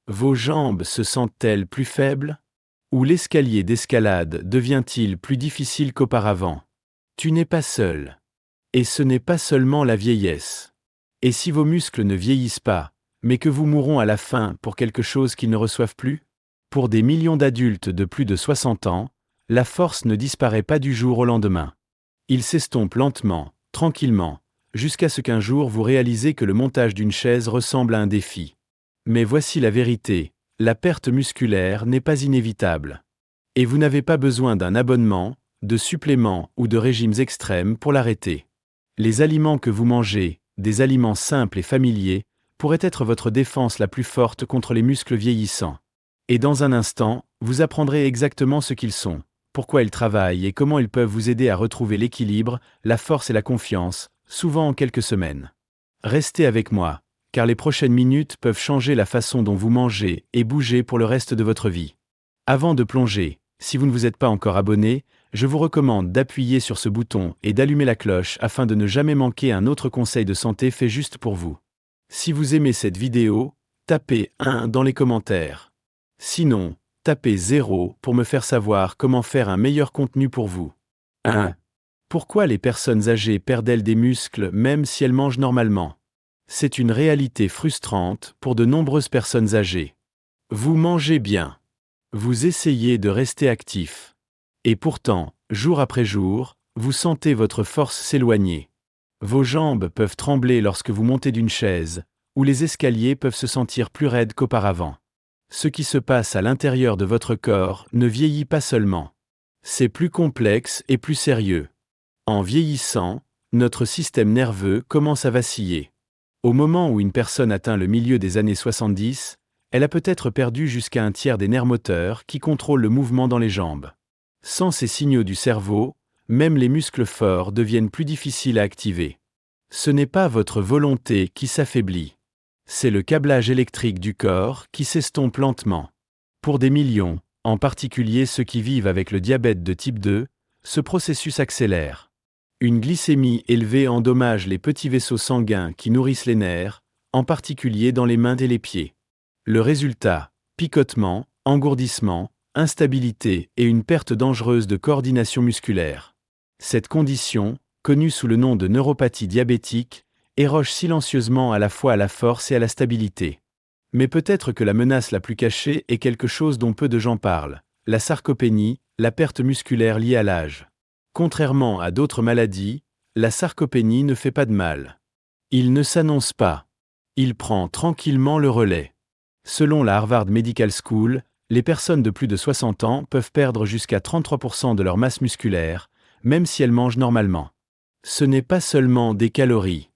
Vos jambes se sentent-elles plus faibles? Ou l'escalier d'escalade devient-il plus difficile qu'auparavant? Tu n'es pas seul. Et ce n'est pas seulement la vieillesse. Et si vos muscles ne vieillissent pas, mais que vous mourront à la fin pour quelque chose qu'ils ne reçoivent plus? Pour des millions d'adultes de plus de 60 ans, la force ne disparaît pas du jour au lendemain. Il s'estompe lentement, tranquillement, jusqu'à ce qu'un jour vous réalisez que le montage d'une chaise ressemble à un défi. Mais voici la vérité, la perte musculaire n'est pas inévitable. Et vous n'avez pas besoin d'un abonnement, de suppléments ou de régimes extrêmes pour l'arrêter. Les aliments que vous mangez, des aliments simples et familiers, pourraient être votre défense la plus forte contre les muscles vieillissants. Et dans un instant, vous apprendrez exactement ce qu'ils sont, pourquoi ils travaillent et comment ils peuvent vous aider à retrouver l'équilibre, la force et la confiance, souvent en quelques semaines. Restez avec moi, car les prochaines minutes peuvent changer la façon dont vous mangez et bougez pour le reste de votre vie. Avant de plonger, si vous ne vous êtes pas encore abonné, je vous recommande d'appuyer sur ce bouton et d'allumer la cloche afin de ne jamais manquer un autre conseil de santé fait juste pour vous. Si vous aimez cette vidéo, tapez 1 dans les commentaires. Sinon, tapez 0 pour me faire savoir comment faire un meilleur contenu pour vous. 1. Pourquoi les personnes âgées perdent-elles des muscles même si elles mangent normalement? C'est une réalité frustrante pour de nombreuses personnes âgées. Vous mangez bien. Vous essayez de rester actif. Et pourtant, jour après jour, vous sentez votre force s'éloigner. Vos jambes peuvent trembler lorsque vous montez d'une chaise, ou les escaliers peuvent se sentir plus raides qu'auparavant. Ce qui se passe à l'intérieur de votre corps ne vieillit pas seulement. C'est plus complexe et plus sérieux. En vieillissant, notre système nerveux commence à vaciller. Au moment où une personne atteint le milieu des années 70, elle a peut-être perdu jusqu'à un tiers des nerfs moteurs qui contrôlent le mouvement dans les jambes. Sans ces signaux du cerveau, même les muscles forts deviennent plus difficiles à activer. Ce n'est pas votre volonté qui s'affaiblit. C'est le câblage électrique du corps qui s'estompe lentement. Pour des millions, en particulier ceux qui vivent avec le diabète de type 2, ce processus accélère. Une glycémie élevée endommage les petits vaisseaux sanguins qui nourrissent les nerfs, en particulier dans les mains et les pieds. Le résultat, picotement, engourdissement, instabilité et une perte dangereuse de coordination musculaire. Cette condition, connue sous le nom de neuropathie diabétique, éroge silencieusement à la fois à la force et à la stabilité. Mais peut-être que la menace la plus cachée est quelque chose dont peu de gens parlent, la sarcopénie, la perte musculaire liée à l'âge. Contrairement à d'autres maladies, la sarcopénie ne fait pas de mal. Il ne s'annonce pas. Il prend tranquillement le relais. Selon la Harvard Medical School, les personnes de plus de 60 ans peuvent perdre jusqu'à 33% de leur masse musculaire, même si elles mangent normalement. Ce n'est pas seulement des calories.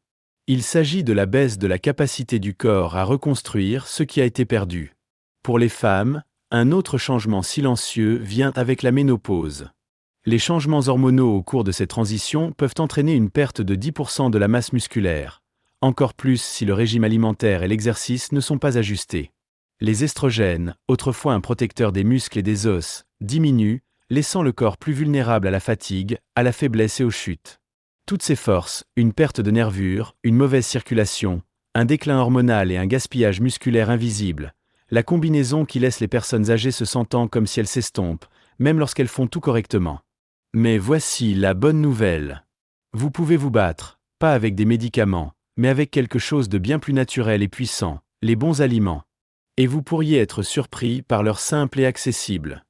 Il s'agit de la baisse de la capacité du corps à reconstruire ce qui a été perdu. Pour les femmes, un autre changement silencieux vient avec la ménopause. Les changements hormonaux au cours de ces transitions peuvent entraîner une perte de 10% de la masse musculaire, encore plus si le régime alimentaire et l'exercice ne sont pas ajustés. Les estrogènes, autrefois un protecteur des muscles et des os, diminuent, laissant le corps plus vulnérable à la fatigue, à la faiblesse et aux chutes. Toutes ces forces, une perte de nervure, une mauvaise circulation, un déclin hormonal et un gaspillage musculaire invisible, la combinaison qui laisse les personnes âgées se sentant comme si elles s'estompent, même lorsqu'elles font tout correctement. Mais voici la bonne nouvelle. Vous pouvez vous battre, pas avec des médicaments, mais avec quelque chose de bien plus naturel et puissant, les bons aliments. Et vous pourriez être surpris par leur simple et accessible.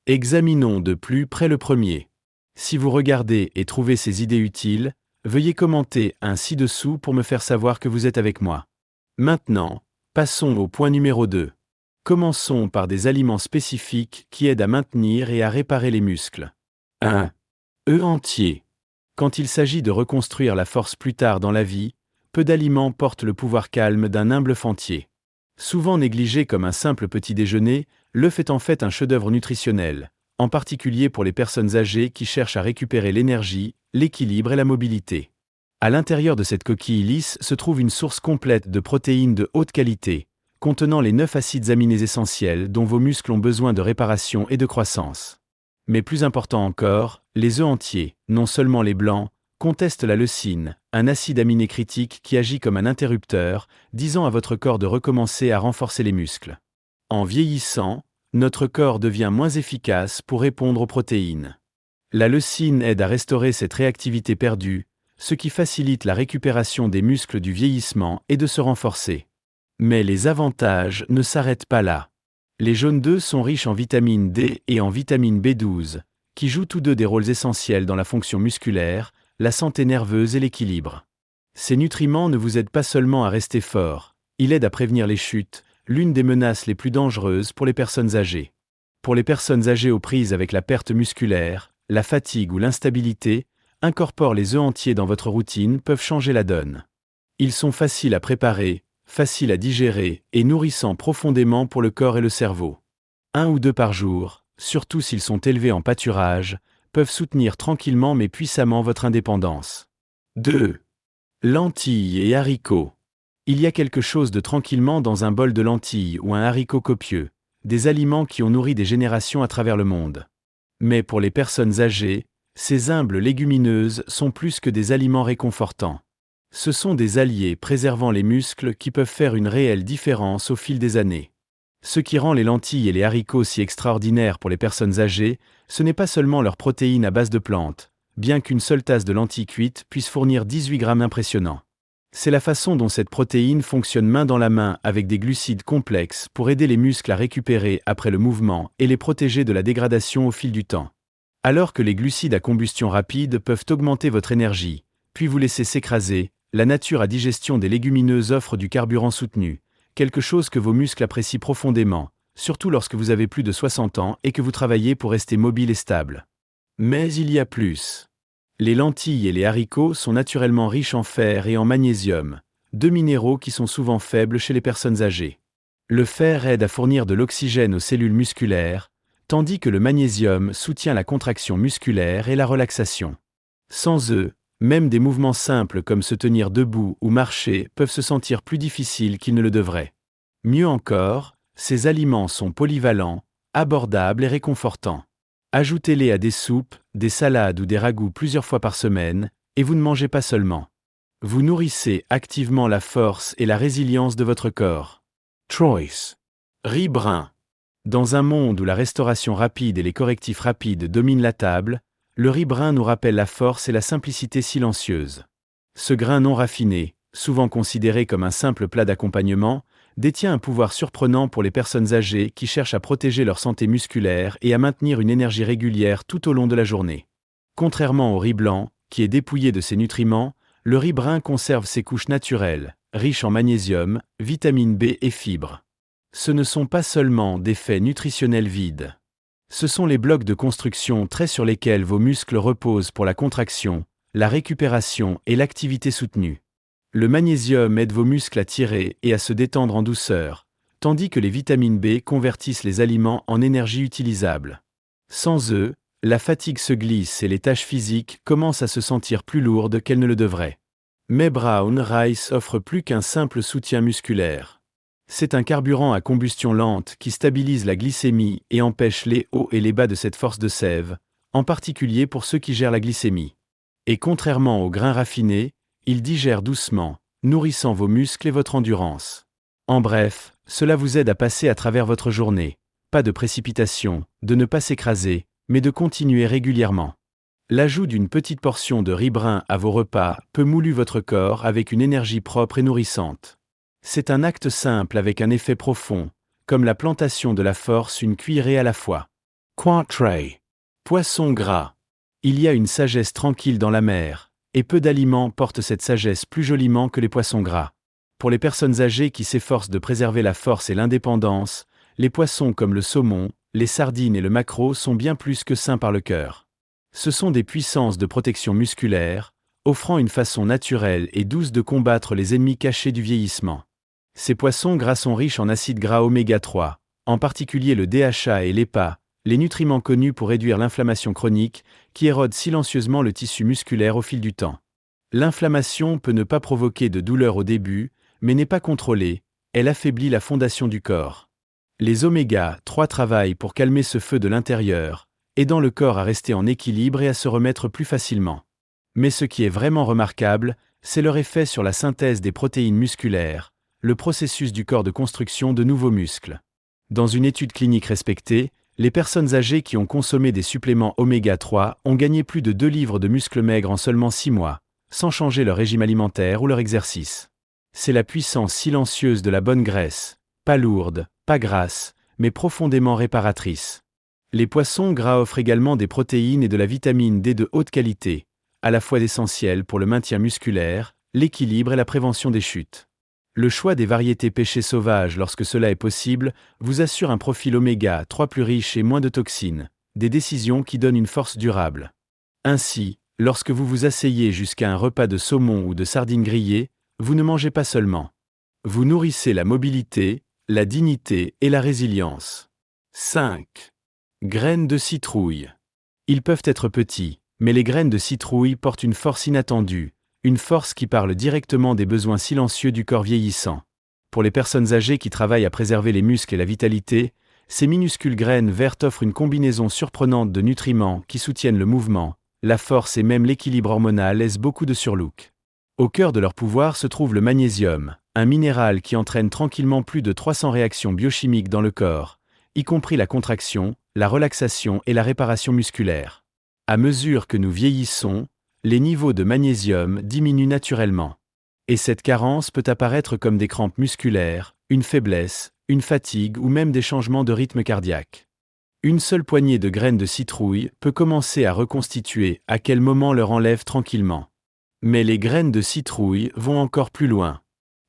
Examinons de plus près le premier. Si vous regardez et trouvez ces idées utiles, veuillez commenter un ci-dessous pour me faire savoir que vous êtes avec moi. Maintenant, passons au point numéro 2. Commençons par des aliments spécifiques qui aident à maintenir et à réparer les muscles. 1. Œufs entiers. Quand il s'agit de reconstruire la force plus tard dans la vie, peu d'aliments portent le pouvoir calme d'un humble œuf entier. Souvent négligé comme un simple petit déjeuner, l'œuf est en fait un chef-d'œuvre nutritionnel, en particulier pour les personnes âgées qui cherchent à récupérer l'énergie, l'équilibre et la mobilité. À l'intérieur de cette coquille lisse se trouve une source complète de protéines de haute qualité, contenant les 9 acides aminés essentiels dont vos muscles ont besoin de réparation et de croissance. Mais plus important encore, les œufs entiers, non seulement les blancs, contestent la leucine, un acide aminé critique qui agit comme un interrupteur, disant à votre corps de recommencer à renforcer les muscles. En vieillissant, notre corps devient moins efficace pour répondre aux protéines. La leucine aide à restaurer cette réactivité perdue, ce qui facilite la récupération des muscles du vieillissement et de se renforcer. Mais les avantages ne s'arrêtent pas là. Les jaunes d'œufs sont riches en vitamine D et en vitamine B12, qui jouent tous deux des rôles essentiels dans la fonction musculaire, la santé nerveuse et l'équilibre. Ces nutriments ne vous aident pas seulement à rester fort, ils aident à prévenir les chutes, l'une des menaces les plus dangereuses pour les personnes âgées. Pour les personnes âgées aux prises avec la perte musculaire, la fatigue ou l'instabilité, incorporer les œufs entiers dans votre routine peuvent changer la donne. Ils sont faciles à préparer, faciles à digérer et nourrissants profondément pour le corps et le cerveau. 1 ou 2 par jour, surtout s'ils sont élevés en pâturage, peuvent soutenir tranquillement mais puissamment votre indépendance. 2. Lentilles et haricots. Il y a quelque chose de tranquillement dans un bol de lentilles ou un haricot copieux, des aliments qui ont nourri des générations à travers le monde. Mais pour les personnes âgées, ces humbles légumineuses sont plus que des aliments réconfortants. Ce sont des alliés préservant les muscles qui peuvent faire une réelle différence au fil des années. Ce qui rend les lentilles et les haricots si extraordinaires pour les personnes âgées, ce n'est pas seulement leurs protéines à base de plantes, bien qu'une seule tasse de lentilles cuites puisse fournir 18 grammes impressionnants. C'est la façon dont cette protéine fonctionne main dans la main avec des glucides complexes pour aider les muscles à récupérer après le mouvement et les protéger de la dégradation au fil du temps. Alors que les glucides à combustion rapide peuvent augmenter votre énergie, puis vous laisser s'écraser, la nature à digestion des légumineuses offre du carburant soutenu, quelque chose que vos muscles apprécient profondément, surtout lorsque vous avez plus de 60 ans et que vous travaillez pour rester mobile et stable. Mais il y a plus. Les lentilles et les haricots sont naturellement riches en fer et en magnésium, 2 minéraux qui sont souvent faibles chez les personnes âgées. Le fer aide à fournir de l'oxygène aux cellules musculaires, tandis que le magnésium soutient la contraction musculaire et la relaxation. Sans eux, même des mouvements simples comme se tenir debout ou marcher peuvent se sentir plus difficiles qu'ils ne le devraient. Mieux encore, ces aliments sont polyvalents, abordables et réconfortants. Ajoutez-les à des soupes, des salades ou des ragoûts plusieurs fois par semaine, et vous ne mangez pas seulement. Vous nourrissez activement la force et la résilience de votre corps. Choice. Riz brun. Dans un monde où la restauration rapide et les correctifs rapides dominent la table, le riz brun nous rappelle la force et la simplicité silencieuse. Ce grain non raffiné, souvent considéré comme un simple plat d'accompagnement, détient un pouvoir surprenant pour les personnes âgées qui cherchent à protéger leur santé musculaire et à maintenir une énergie régulière tout au long de la journée. Contrairement au riz blanc, qui est dépouillé de ses nutriments, le riz brun conserve ses couches naturelles, riches en magnésium, vitamine B et fibres. Ce ne sont pas seulement des faits nutritionnels vides. Ce sont les blocs de construction très sur lesquels vos muscles reposent pour la contraction, la récupération et l'activité soutenue. Le magnésium aide vos muscles à tirer et à se détendre en douceur, tandis que les vitamines B convertissent les aliments en énergie utilisable. Sans eux, la fatigue se glisse et les tâches physiques commencent à se sentir plus lourdes qu'elles ne le devraient. Mais Brown Rice offre plus qu'un simple soutien musculaire. C'est un carburant à combustion lente qui stabilise la glycémie et empêche les hauts et les bas de cette force de sève, en particulier pour ceux qui gèrent la glycémie. Et contrairement aux grains raffinés, il digère doucement, nourrissant vos muscles et votre endurance. En bref, cela vous aide à passer à travers votre journée. Pas de précipitation, de ne pas s'écraser, mais de continuer régulièrement. L'ajout d'une petite portion de riz brun à vos repas peut mouler votre corps avec une énergie propre et nourrissante. C'est un acte simple avec un effet profond, comme la plantation de la force une cuillerée à la fois. Quartray. Poisson gras. Il y a une sagesse tranquille dans la mer, et peu d'aliments portent cette sagesse plus joliment que les poissons gras. Pour les personnes âgées qui s'efforcent de préserver la force et l'indépendance, les poissons comme le saumon, les sardines et le maquereau sont bien plus que sains par le cœur. Ce sont des puissances de protection musculaire, offrant une façon naturelle et douce de combattre les ennemis cachés du vieillissement. Ces poissons gras sont riches en acides gras oméga 3, en particulier le DHA et l'EPA, les nutriments connus pour réduire l'inflammation chronique, qui érode silencieusement le tissu musculaire au fil du temps. L'inflammation peut ne pas provoquer de douleur au début, mais n'est pas contrôlée, elle affaiblit la fondation du corps. Les oméga 3 travaillent pour calmer ce feu de l'intérieur, aidant le corps à rester en équilibre et à se remettre plus facilement. Mais ce qui est vraiment remarquable, c'est leur effet sur la synthèse des protéines musculaires, le processus du corps de construction de nouveaux muscles. Dans une étude clinique respectée, les personnes âgées qui ont consommé des suppléments oméga 3 ont gagné plus de 2 livres de muscles maigres en seulement 6 mois, sans changer leur régime alimentaire ou leur exercice. C'est la puissance silencieuse de la bonne graisse, pas lourde, pas grasse, mais profondément réparatrice. Les poissons gras offrent également des protéines et de la vitamine D de haute qualité, à la fois essentielles pour le maintien musculaire, l'équilibre et la prévention des chutes. Le choix des variétés pêchées sauvages lorsque cela est possible vous assure un profil oméga 3 plus riche et moins de toxines, des décisions qui donnent une force durable. Ainsi, lorsque vous vous asseyez jusqu'à un repas de saumon ou de sardines grillées, vous ne mangez pas seulement. Vous nourrissez la mobilité, la dignité et la résilience. 5. Graines de citrouille. Ils peuvent être petits, mais les graines de citrouille portent une force inattendue, une force qui parle directement des besoins silencieux du corps vieillissant. Pour les personnes âgées qui travaillent à préserver les muscles et la vitalité, ces minuscules graines vertes offrent une combinaison surprenante de nutriments qui soutiennent le mouvement, la force et même l'équilibre hormonal laissent beaucoup de surlook. Au cœur de leur pouvoir se trouve le magnésium, un minéral qui entraîne tranquillement plus de 300 réactions biochimiques dans le corps, y compris la contraction, la relaxation et la réparation musculaire. À mesure que nous vieillissons, les niveaux de magnésium diminuent naturellement. Et cette carence peut apparaître comme des crampes musculaires, une faiblesse, une fatigue ou même des changements de rythme cardiaque. Une seule poignée de graines de citrouille peut commencer à reconstituer à quel moment leur enlève tranquillement. Mais les graines de citrouille vont encore plus loin.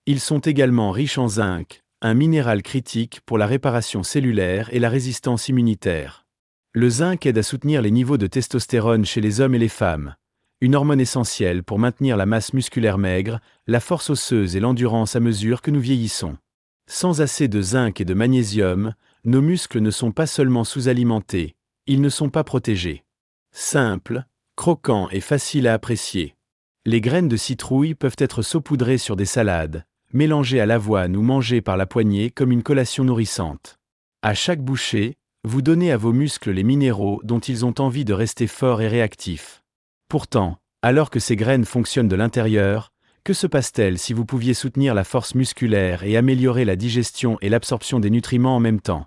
Ils sont également riches en zinc, un minéral critique pour la réparation cellulaire et la résistance immunitaire. Le zinc aide à soutenir les niveaux de testostérone chez les hommes et les femmes, une hormone essentielle pour maintenir la masse musculaire maigre, la force osseuse et l'endurance à mesure que nous vieillissons. Sans assez de zinc et de magnésium, nos muscles ne sont pas seulement sous-alimentés, ils ne sont pas protégés. Simple, croquant et facile à apprécier. Les graines de citrouille peuvent être saupoudrées sur des salades, mélangées à l'avoine ou mangées par la poignée comme une collation nourrissante. À chaque bouchée, vous donnez à vos muscles les minéraux dont ils ont envie de rester forts et réactifs. Pourtant, alors que ces graines fonctionnent de l'intérieur, que se passe-t-il si vous pouviez soutenir la force musculaire et améliorer la digestion et l'absorption des nutriments en même temps?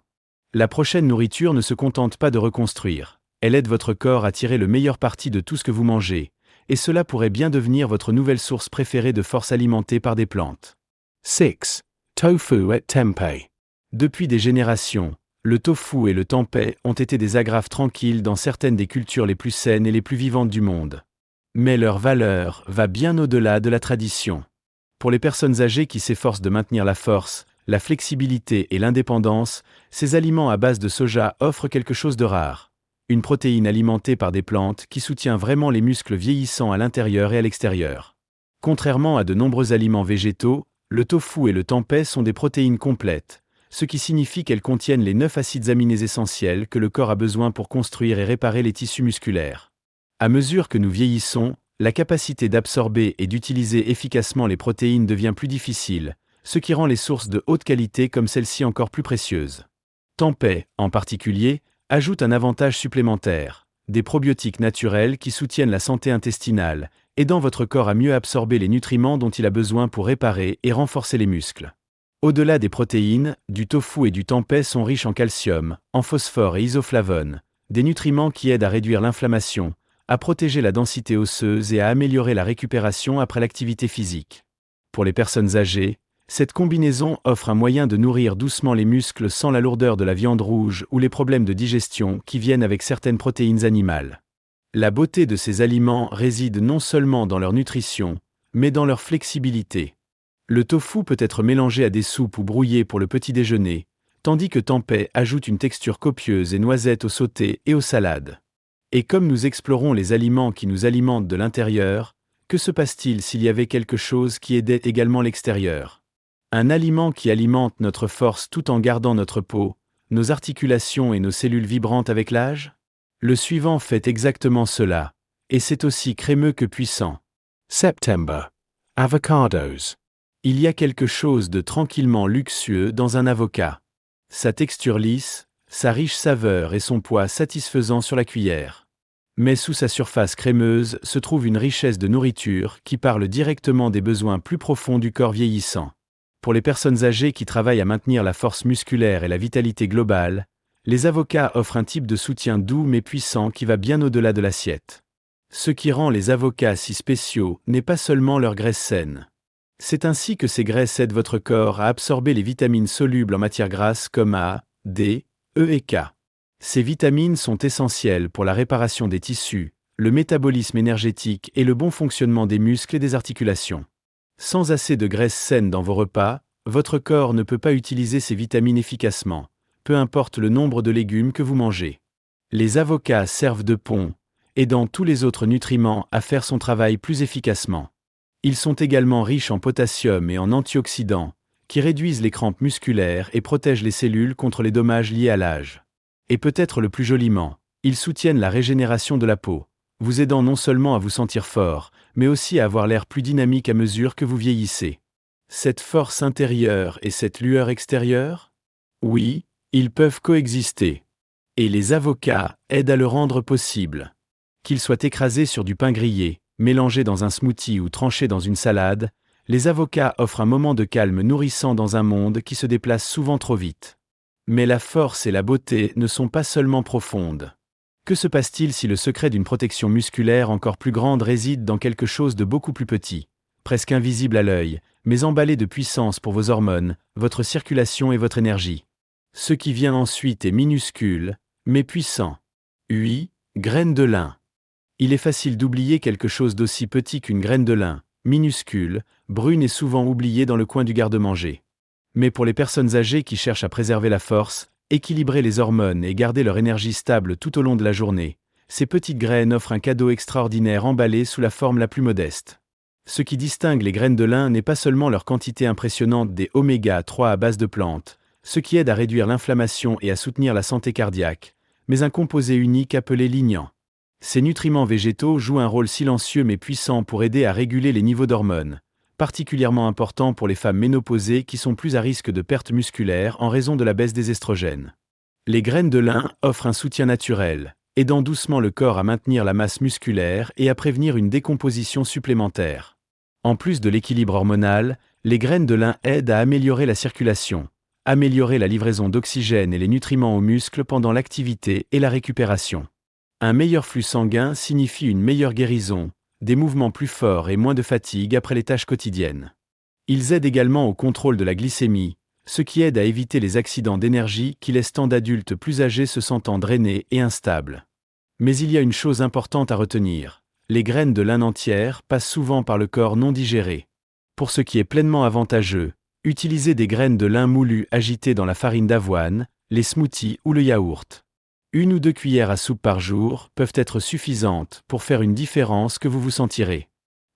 La prochaine nourriture ne se contente pas de reconstruire, elle aide votre corps à tirer le meilleur parti de tout ce que vous mangez, et cela pourrait bien devenir votre nouvelle source préférée de force alimentée par des plantes. 6. Tofu et tempeh. Depuis des générations, le tofu et le tempeh ont été des agrafes tranquilles dans certaines des cultures les plus saines et les plus vivantes du monde. Mais leur valeur va bien au-delà de la tradition. Pour les personnes âgées qui s'efforcent de maintenir la force, la flexibilité et l'indépendance, ces aliments à base de soja offrent quelque chose de rare. Une protéine alimentée par des plantes qui soutient vraiment les muscles vieillissants à l'intérieur et à l'extérieur. Contrairement à de nombreux aliments végétaux, le tofu et le tempeh sont des protéines complètes, ce qui signifie qu'elles contiennent les 9 acides aminés essentiels que le corps a besoin pour construire et réparer les tissus musculaires. À mesure que nous vieillissons, la capacité d'absorber et d'utiliser efficacement les protéines devient plus difficile, ce qui rend les sources de haute qualité comme celle-ci encore plus précieuses. Tempeh, en particulier, ajoute un avantage supplémentaire, des probiotiques naturels qui soutiennent la santé intestinale, aidant votre corps à mieux absorber les nutriments dont il a besoin pour réparer et renforcer les muscles. Au-delà des protéines, du tofu et du tempeh sont riches en calcium, en phosphore et isoflavones, des nutriments qui aident à réduire l'inflammation, à protéger la densité osseuse et à améliorer la récupération après l'activité physique. Pour les personnes âgées, cette combinaison offre un moyen de nourrir doucement les muscles sans la lourdeur de la viande rouge ou les problèmes de digestion qui viennent avec certaines protéines animales. La beauté de ces aliments réside non seulement dans leur nutrition, mais dans leur flexibilité. Le tofu peut être mélangé à des soupes ou brouillé pour le petit déjeuner, tandis que tempeh ajoute une texture copieuse et noisettes au sauté et aux salades. Et comme nous explorons les aliments qui nous alimentent de l'intérieur, que se passe-t-il s'il y avait quelque chose qui aidait également l'extérieur? Un aliment qui alimente notre force tout en gardant notre peau, nos articulations et nos cellules vibrantes avec l'âge? Le suivant fait exactement cela, et c'est aussi crémeux que puissant. September. Avocados. Il y a quelque chose de tranquillement luxueux dans un avocat. Sa texture lisse, sa riche saveur et son poids satisfaisant sur la cuillère. Mais sous sa surface crémeuse se trouve une richesse de nourriture qui parle directement des besoins plus profonds du corps vieillissant. Pour les personnes âgées qui travaillent à maintenir la force musculaire et la vitalité globale, les avocats offrent un type de soutien doux mais puissant qui va bien au-delà de l'assiette. Ce qui rend les avocats si spéciaux n'est pas seulement leur graisse saine. C'est ainsi que ces graisses aident votre corps à absorber les vitamines solubles en matière grasse comme A, D, E et K. Ces vitamines sont essentielles pour la réparation des tissus, le métabolisme énergétique et le bon fonctionnement des muscles et des articulations. Sans assez de graisse saine dans vos repas, votre corps ne peut pas utiliser ces vitamines efficacement, peu importe le nombre de légumes que vous mangez. Les avocats servent de pont, aidant tous les autres nutriments à faire son travail plus efficacement. Ils sont également riches en potassium et en antioxydants, qui réduisent les crampes musculaires et protègent les cellules contre les dommages liés à l'âge. Et peut-être le plus joliment, ils soutiennent la régénération de la peau, vous aidant non seulement à vous sentir fort, mais aussi à avoir l'air plus dynamique à mesure que vous vieillissez. Cette force intérieure et cette lueur extérieure? Oui, ils peuvent coexister. Et les avocats aident à le rendre possible. Qu'ils soient écrasés sur du pain grillé, mélangés dans un smoothie ou tranchés dans une salade, les avocats offrent un moment de calme nourrissant dans un monde qui se déplace souvent trop vite. Mais la force et la beauté ne sont pas seulement profondes. Que se passe-t-il si le secret d'une protection musculaire encore plus grande réside dans quelque chose de beaucoup plus petit, presque invisible à l'œil, mais emballé de puissance pour vos hormones, votre circulation et votre énergie? Ce qui vient ensuite est minuscule, mais puissant. Oui, graine de lin. Il est facile d'oublier quelque chose d'aussi petit qu'une graine de lin, minuscule, brune et souvent oubliée dans le coin du garde-manger. Mais pour les personnes âgées qui cherchent à préserver la force, équilibrer les hormones et garder leur énergie stable tout au long de la journée, ces petites graines offrent un cadeau extraordinaire emballé sous la forme la plus modeste. Ce qui distingue les graines de lin n'est pas seulement leur quantité impressionnante des oméga 3 à base de plantes, ce qui aide à réduire l'inflammation et à soutenir la santé cardiaque, mais un composé unique appelé lignan. Ces nutriments végétaux jouent un rôle silencieux mais puissant pour aider à réguler les niveaux d'hormones, particulièrement important pour les femmes ménopausées qui sont plus à risque de perte musculaire en raison de la baisse des estrogènes. Les graines de lin offrent un soutien naturel, aidant doucement le corps à maintenir la masse musculaire et à prévenir une décomposition supplémentaire. En plus de l'équilibre hormonal, les graines de lin aident à améliorer la circulation, améliorer la livraison d'oxygène et les nutriments aux muscles pendant l'activité et la récupération. Un meilleur flux sanguin signifie une meilleure guérison, des mouvements plus forts et moins de fatigue après les tâches quotidiennes. Ils aident également au contrôle de la glycémie, ce qui aide à éviter les accidents d'énergie qui laissent tant d'adultes plus âgés se sentant drainés et instables. Mais il y a une chose importante à retenir, les graines de lin entières passent souvent par le corps non digéré. Pour ce qui est pleinement avantageux, utilisez des graines de lin moulues agitées dans la farine d'avoine, les smoothies ou le yaourt. 1 ou 2 cuillères à soupe par jour peuvent être suffisantes pour faire une différence que vous vous sentirez.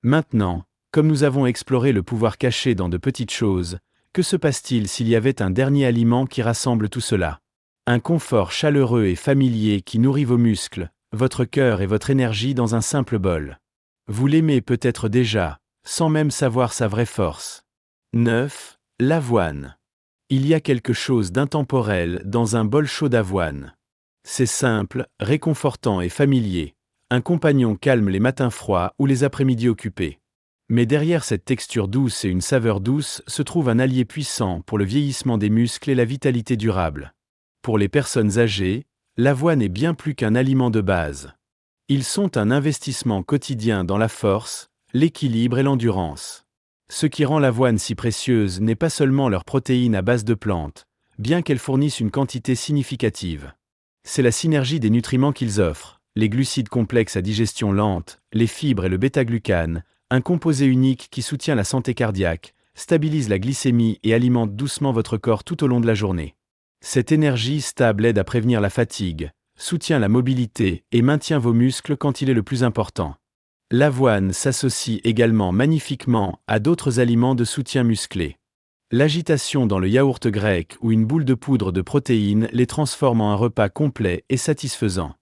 Maintenant, comme nous avons exploré le pouvoir caché dans de petites choses, que se passe-t-il s'il y avait un dernier aliment qui rassemble tout cela? Un confort chaleureux et familier qui nourrit vos muscles, votre cœur et votre énergie dans un simple bol. Vous l'aimez peut-être déjà, sans même savoir sa vraie force. 9. L'avoine. Il y a quelque chose d'intemporel dans un bol chaud d'avoine. C'est simple, réconfortant et familier. Un compagnon calme les matins froids ou les après-midi occupés. Mais derrière cette texture douce et une saveur douce se trouve un allié puissant pour le vieillissement des muscles et la vitalité durable. Pour les personnes âgées, l'avoine est bien plus qu'un aliment de base. Ils sont un investissement quotidien dans la force, l'équilibre et l'endurance. Ce qui rend l'avoine si précieuse n'est pas seulement leur protéine à base de plantes, bien qu'elles fournissent une quantité significative. C'est la synergie des nutriments qu'ils offrent, les glucides complexes à digestion lente, les fibres et le bêta-glucane, un composé unique qui soutient la santé cardiaque, stabilise la glycémie et alimente doucement votre corps tout au long de la journée. Cette énergie stable aide à prévenir la fatigue, soutient la mobilité et maintient vos muscles quand il est le plus important. L'avoine s'associe également magnifiquement à d'autres aliments de soutien musclé. L'agitation dans le yaourt grec ou une boule de poudre de protéines les transforme en un repas complet et satisfaisant.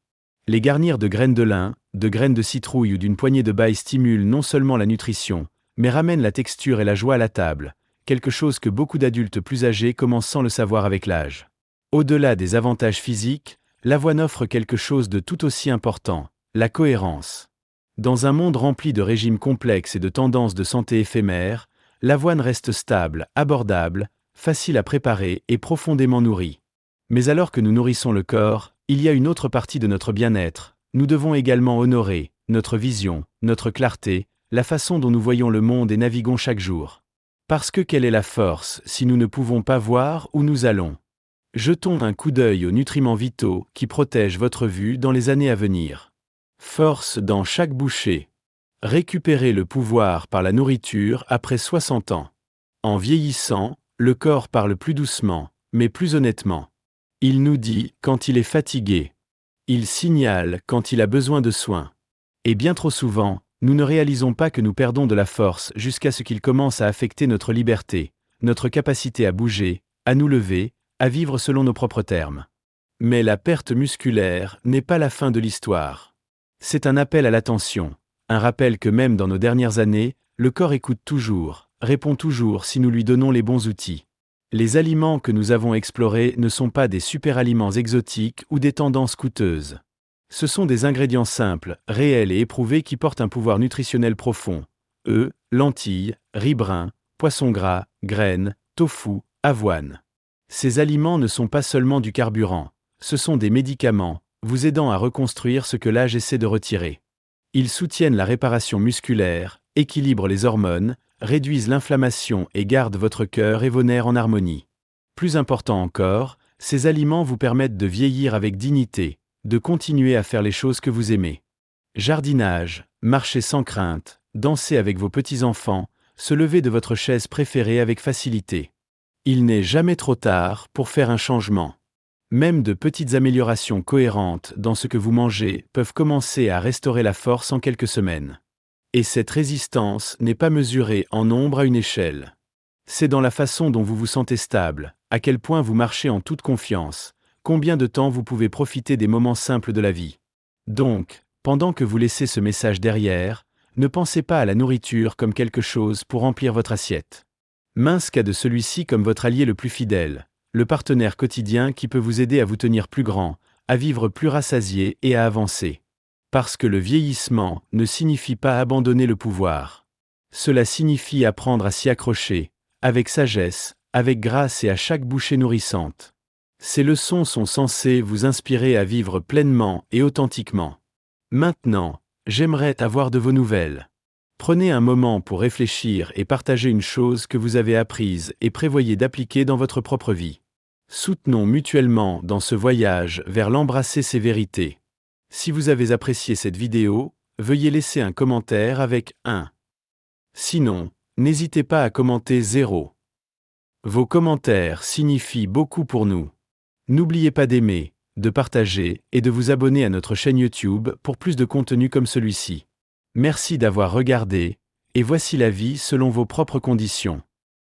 Les garnir de graines de lin, de graines de citrouille ou d'une poignée de bail stimulent non seulement la nutrition, mais ramènent la texture et la joie à la table, quelque chose que beaucoup d'adultes plus âgés commencent sans le savoir avec l'âge. Au-delà des avantages physiques, l'avoine offre quelque chose de tout aussi important, la cohérence. Dans un monde rempli de régimes complexes et de tendances de santé éphémères, L'avoine reste stable, abordable, facile à préparer et profondément nourrie. Mais alors que nous nourrissons le corps, il y a une autre partie de notre bien-être. Nous devons également honorer notre vision, notre clarté, la façon dont nous voyons le monde et naviguons chaque jour. Parce que quelle est la force si nous ne pouvons pas voir où nous allons? Jetons un coup d'œil aux nutriments vitaux qui protègent votre vue dans les années à venir. Force dans chaque bouchée. Récupérez le pouvoir par la nourriture après 60 ans. En vieillissant, le corps parle plus doucement, mais plus honnêtement. Il nous dit quand il est fatigué. Il signale quand il a besoin de soins. Et bien trop souvent, nous ne réalisons pas que nous perdons de la force jusqu'à ce qu'il commence à affecter notre liberté, notre capacité à bouger, à nous lever, à vivre selon nos propres termes. Mais la perte musculaire n'est pas la fin de l'histoire. C'est un appel à l'attention, un rappel que même dans nos dernières années, le corps écoute toujours, répond toujours si nous lui donnons les bons outils. Les aliments que nous avons explorés ne sont pas des super-aliments exotiques ou des tendances coûteuses. Ce sont des ingrédients simples, réels et éprouvés qui portent un pouvoir nutritionnel profond. Œufs, lentilles, riz brun, poisson gras, graines, tofu, avoine. Ces aliments ne sont pas seulement du carburant, ce sont des médicaments, vous aidant à reconstruire ce que l'âge essaie de retirer. Ils soutiennent la réparation musculaire, équilibrent les hormones, réduisent l'inflammation et gardent votre cœur et vos nerfs en harmonie. Plus important encore, ces aliments vous permettent de vieillir avec dignité, de continuer à faire les choses que vous aimez. Jardinage, marcher sans crainte, danser avec vos petits-enfants, se lever de votre chaise préférée avec facilité. Il n'est jamais trop tard pour faire un changement. Même de petites améliorations cohérentes dans ce que vous mangez peuvent commencer à restaurer la force en quelques semaines. Et cette résistance n'est pas mesurée en nombre à une échelle. C'est dans la façon dont vous vous sentez stable, à quel point vous marchez en toute confiance, combien de temps vous pouvez profiter des moments simples de la vie. Donc, pendant que vous laissez ce message derrière, ne pensez pas à la nourriture comme quelque chose pour remplir votre assiette. Mince cas de celui-ci comme votre allié le plus fidèle, le partenaire quotidien qui peut vous aider à vous tenir plus grand, à vivre plus rassasié et à avancer. Parce que le vieillissement ne signifie pas abandonner le pouvoir. Cela signifie apprendre à s'y accrocher, avec sagesse, avec grâce et à chaque bouchée nourrissante. Ces leçons sont censées vous inspirer à vivre pleinement et authentiquement. Maintenant, j'aimerais avoir de vos nouvelles. Prenez un moment pour réfléchir et partager une chose que vous avez apprise et prévoyez d'appliquer dans votre propre vie. Soutenons mutuellement dans ce voyage vers l'embrasser ces vérités. Si vous avez apprécié cette vidéo, veuillez laisser un commentaire avec 1. Sinon, n'hésitez pas à commenter 0. Vos commentaires signifient beaucoup pour nous. N'oubliez pas d'aimer, de partager et de vous abonner à notre chaîne YouTube pour plus de contenu comme celui-ci. Merci d'avoir regardé, et voici la vie selon vos propres conditions.